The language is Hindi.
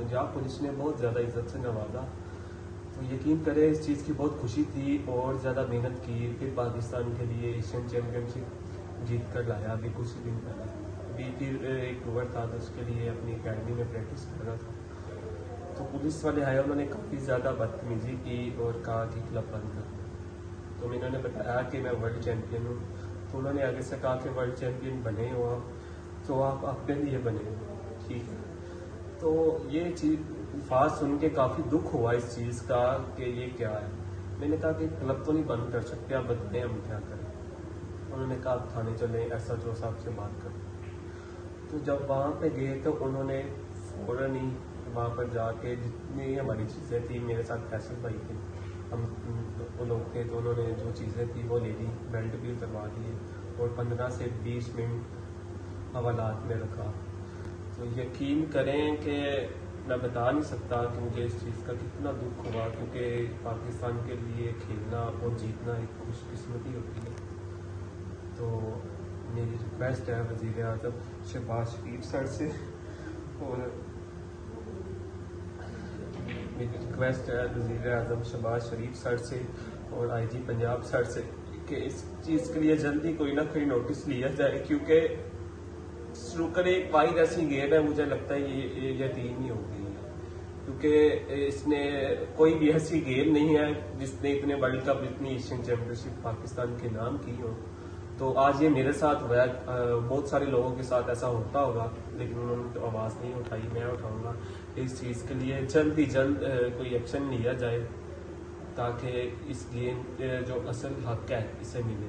पंजाब पुलिस ने बहुत ज़्यादा इज्जत से नवाजा। तो यकीन करें इस चीज़ की बहुत खुशी थी और ज़्यादा मेहनत की, फिर पाकिस्तान के लिए एशियन चैम्पियनशिप जीत कर लाया अभी कुछ ही दिन पहले। अभी फिर एक टूर था तो उसके लिए अपनी अकेडमी में प्रैक्टिस कर रहा था। तो पुलिस वाले आए, उन्होंने काफ़ी ज़्यादा बदतमीजी की और कहा कि क्लब बंद कर दो। तो मैंने बताया कि मैं वर्ल्ड चैम्पियन हूँ। तो उन्होंने आगे से कहा कि वर्ल्ड चैम्पियन बने हो आप तो आप अपने लिए बने हो, ठीक है। तो ये चीज़ बात सुन के काफ़ी दुख हुआ इस चीज़ का कि ये क्या है। मैंने कहा कि क्लब तो नहीं बंद कर सकते, आप बताएं हम क्या करें। उन्होंने कहा आप थाने चलें, SHO साहब से बात करें। तो जब वहाँ पे गए तो उन्होंने फ़ौरन ही वहाँ पर जाके जितनी हमारी चीज़ें थी, मेरे साथ फैसल भाई थे, हम वो लोग थे, तो उन्होंने जो चीज़ें थी वो ले ली, बेल्ट भी उतरवा दिए और 15 से 20 मिनट हवालात में रखा। तो यकीन करें कि मैं बता नहीं सकता कि मुझे इस चीज़ का कितना दुख हुआ, क्योंकि पाकिस्तान के लिए खेलना और जीतना एक खुशकिस्मती होती है। तो मेरी रिक्वेस्ट है वज़ीर आज़म शहबाज शरीफ सर से, और मेरी रिक्वेस्ट है वज़ीर आज़म शहबाज शरीफ सर से और IG पंजाब सर से कि इस चीज़ के लिए जल्दी कोई ना कोई नोटिस लिया जाए, क्योंकि स्नूकर एक वाइड ऐसी गेम है, मुझे लगता है ये यकीन ही हो गई है, क्योंकि इसने कोई भी ऐसी गेम नहीं है जिसने इतने वर्ल्ड कप, इतनी एशियन चैम्पियनशिप पाकिस्तान के नाम की हो। तो आज ये मेरे साथ हुआ है, बहुत सारे लोगों के साथ ऐसा होता होगा, लेकिन उन्होंने तो आवाज़ नहीं उठाई। मैं उठाऊंगा इस चीज़ के लिए जल्द ही जल्द कोई एक्शन लिया जाए, ताकि इस गेम जो असल हक है इसे मिले।